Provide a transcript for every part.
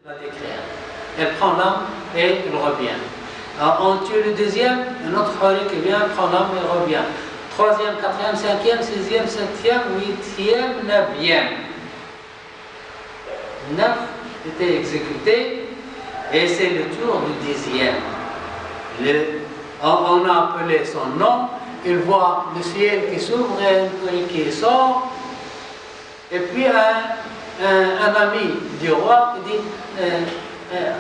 La décrire. Elle prend l'âme et elle revient. Alors, on tue le deuxième, un autre houri qui vient, prend l'âme et revient. Troisième, quatrième, cinquième, sixième, septième, huitième, neuvième. 9 étaient exécutés et c'est le tour du dixième. On a appelé son nom, il voit le ciel qui s'ouvre et un houri qui sort. Et puis un ami du roi qui dit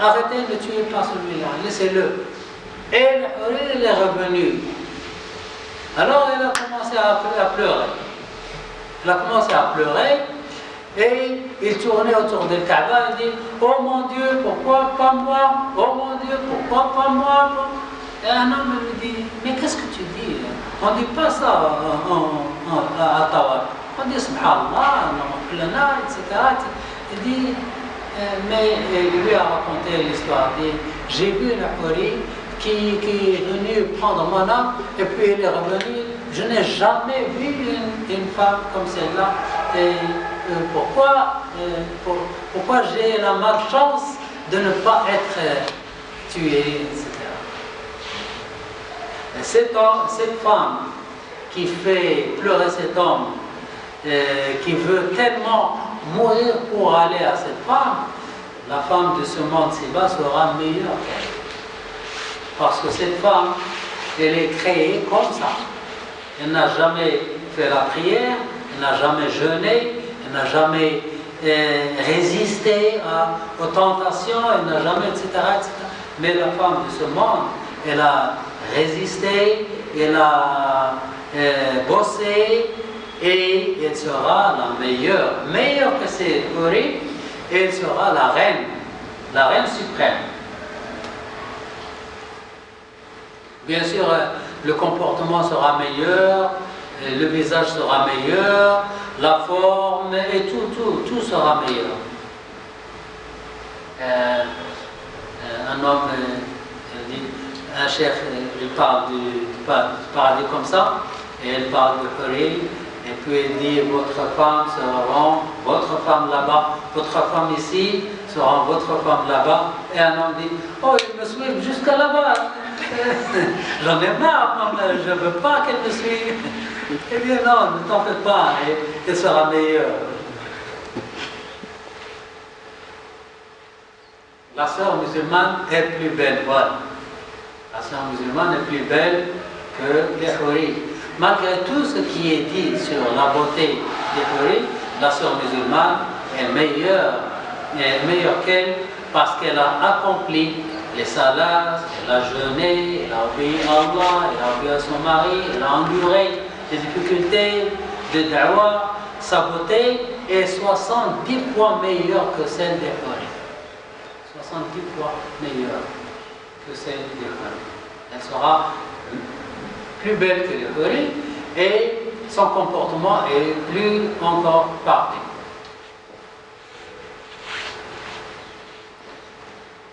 arrêtez de tuer pas celui-là, laissez-le. Et le houri est revenu. Alors elle a commencé à pleurer. Elle a commencé à pleurer et il tournait autour de Kaaba et dit oh mon Dieu, pourquoi pas moi? Oh mon Dieu, pourquoi pas moi? Et un homme lui dit mais qu'est-ce que tu dis? On ne dit pas ça à Tawar. On dit subhanallah, etc. Il dit mais il lui a raconté l'histoire. Il dit j'ai vu le houri qui est venu prendre mon âme et puis il est revenu. Je n'ai jamais vu une femme comme celle-là. Et pourquoi j'ai la malchance de ne pas être tuée, etc. Et cette femme qui fait pleurer cet homme, qui veut tellement mourir pour aller à cette femme, la femme de ce monde si bas sera meilleure qu'elle. Parce que cette femme, elle est créée comme ça. Elle n'a jamais fait la prière, elle n'a jamais jeûné, elle n'a jamais résisté aux tentations, elle n'a jamais, etc., etc. Mais la femme de ce monde, elle a résisté, elle a bossé, et elle sera la meilleure que ses houri, et elle sera la reine suprême. Bien sûr, le comportement sera meilleur, le visage sera meilleur, la forme, et tout sera meilleur. Un homme, un chef, il parle du paradis comme ça, et il parle de houri, et puis il dit votre femme sera votre femme là-bas, votre femme ici sera votre femme là-bas, et un homme dit oh, ils me suivent jusqu'à là-bas. J'en ai marre, je ne veux pas qu'elle me suive. Eh bien non, ne t'en fais pas, elle sera meilleure. La sœur musulmane est plus belle, voilà. La sœur musulmane est plus belle que les houri. Malgré tout ce qui est dit sur la beauté des houri, la sœur musulmane est meilleure qu'elle parce qu'elle a accompli les salats, elle a jeûné, elle a obéi à Allah, elle a obéi à son mari, elle a enduré les difficultés de da'wah. Sa beauté est 70 fois meilleure que celle des houri. 70 fois meilleure que celle des houri. Elle sera plus belle que les houri et son comportement est plus encore parfait.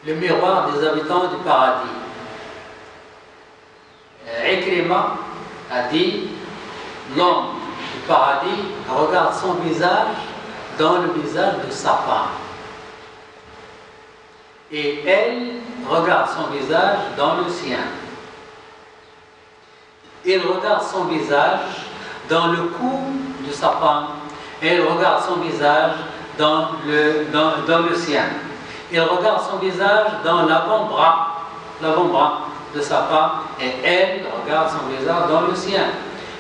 Le miroir des habitants du paradis. Ikrima a dit l'homme du paradis regarde son visage dans le visage de sa femme. Et elle regarde son visage dans le sien. Il regarde son visage dans le cou de sa femme. Et elle regarde son visage dans le sien. Il regarde son visage dans l'avant-bras de sa femme, et elle regarde son visage dans le sien.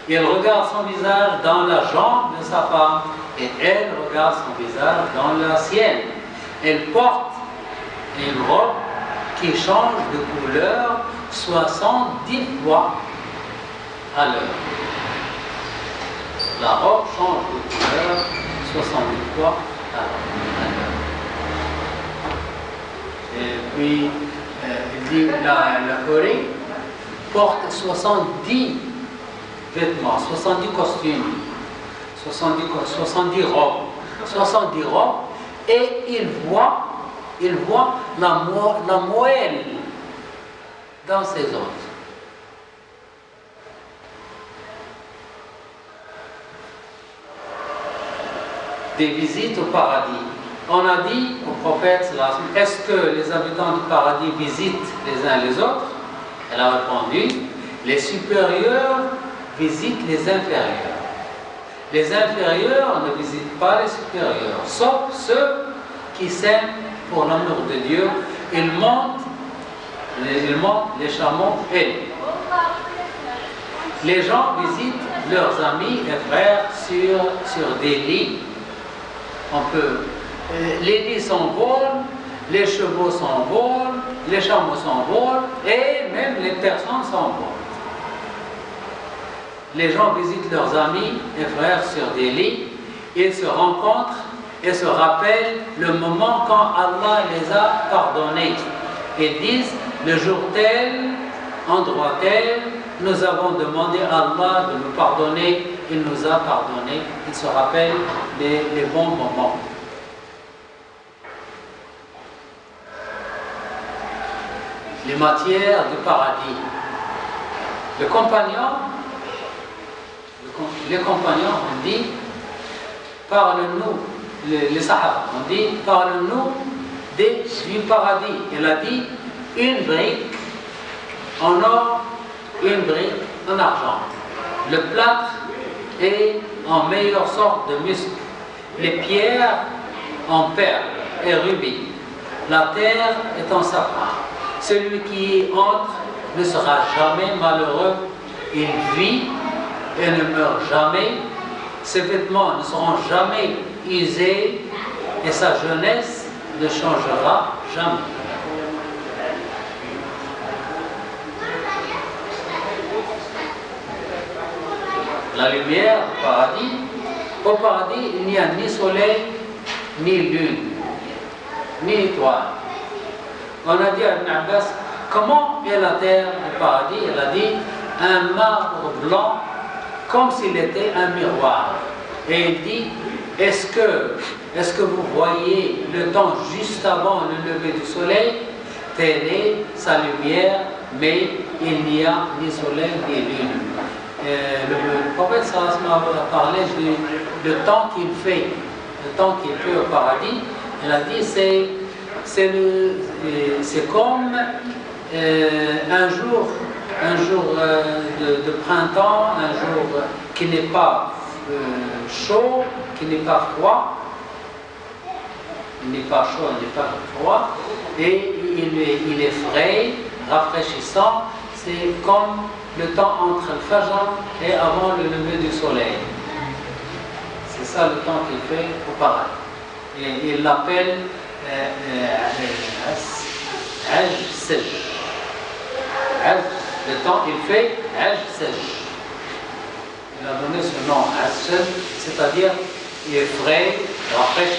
Il regarde son visage dans la jambe de sa femme, et elle regarde son visage dans la sienne. Elle porte une robe qui change de couleur 70 fois à l'heure. La robe change de couleur 70 fois à l'heure. Et puis, il dit la houri porte 70 vêtements, 70 costumes, 70 robes, et il voit la moelle dans ses os. Des visites au paradis. on a dit au prophète, est-ce que les habitants du paradis visitent les uns les autres? Elle a répondu, les supérieurs visitent les inférieurs. Les inférieurs ne visitent pas les supérieurs, sauf ceux qui s'aiment pour l'amour de Dieu. Ils montent les chameaux ailés. Les gens visitent leurs amis et frères sur des lits. Les lits s'envolent, les chevaux s'envolent, les chameaux s'envolent et même les personnes s'envolent. Les gens visitent leurs amis et frères sur des lits, ils se rencontrent et se rappellent le moment quand Allah les a pardonnés. Et disent, le jour tel, endroit tel, nous avons demandé à Allah de nous pardonner, il nous a pardonné. Ils se rappellent les bons moments. Les matières du paradis. Les compagnons ont dit, parle-nous, les sahaba ont dit, parle-nous du paradis. Il a dit, une brique en or, une brique en argent. Le plâtre est en meilleure sorte de musc. Les pierres en perles et rubis. La terre est en safran. Celui qui y entre ne sera jamais malheureux. Il vit et ne meurt jamais. Ses vêtements ne seront jamais usés et sa jeunesse ne changera jamais. La lumière du paradis. Au paradis, il n'y a ni soleil, ni lune, ni étoile. On a dit à Ibn Abbas, comment est la terre du paradis? Elle a dit, un marbre blanc, comme s'il était un miroir. Et il dit, est-ce que vous voyez le temps juste avant le lever du soleil? Telle est sa lumière, mais il n'y a ni soleil ni lune. Le prophète sallallahu alayhi wa sallam a parlé du temps qu'il fait, le temps qu'il fait au paradis. Il a dit c'est comme un jour de printemps, un jour qui n'est pas chaud, qui n'est pas froid. Il n'est pas chaud, il n'est pas froid, et il est frais, rafraîchissant. C'est comme le temps entre le fajr et avant le lever du soleil. C'est ça le temps qu'il fait au paradis. Et il l'appelle Hajj Sej. Le temps qu'il fait Hajj Sej. Il a donné ce nom Hajj Sej, c'est-à-dire il est frais, rafraîchissant.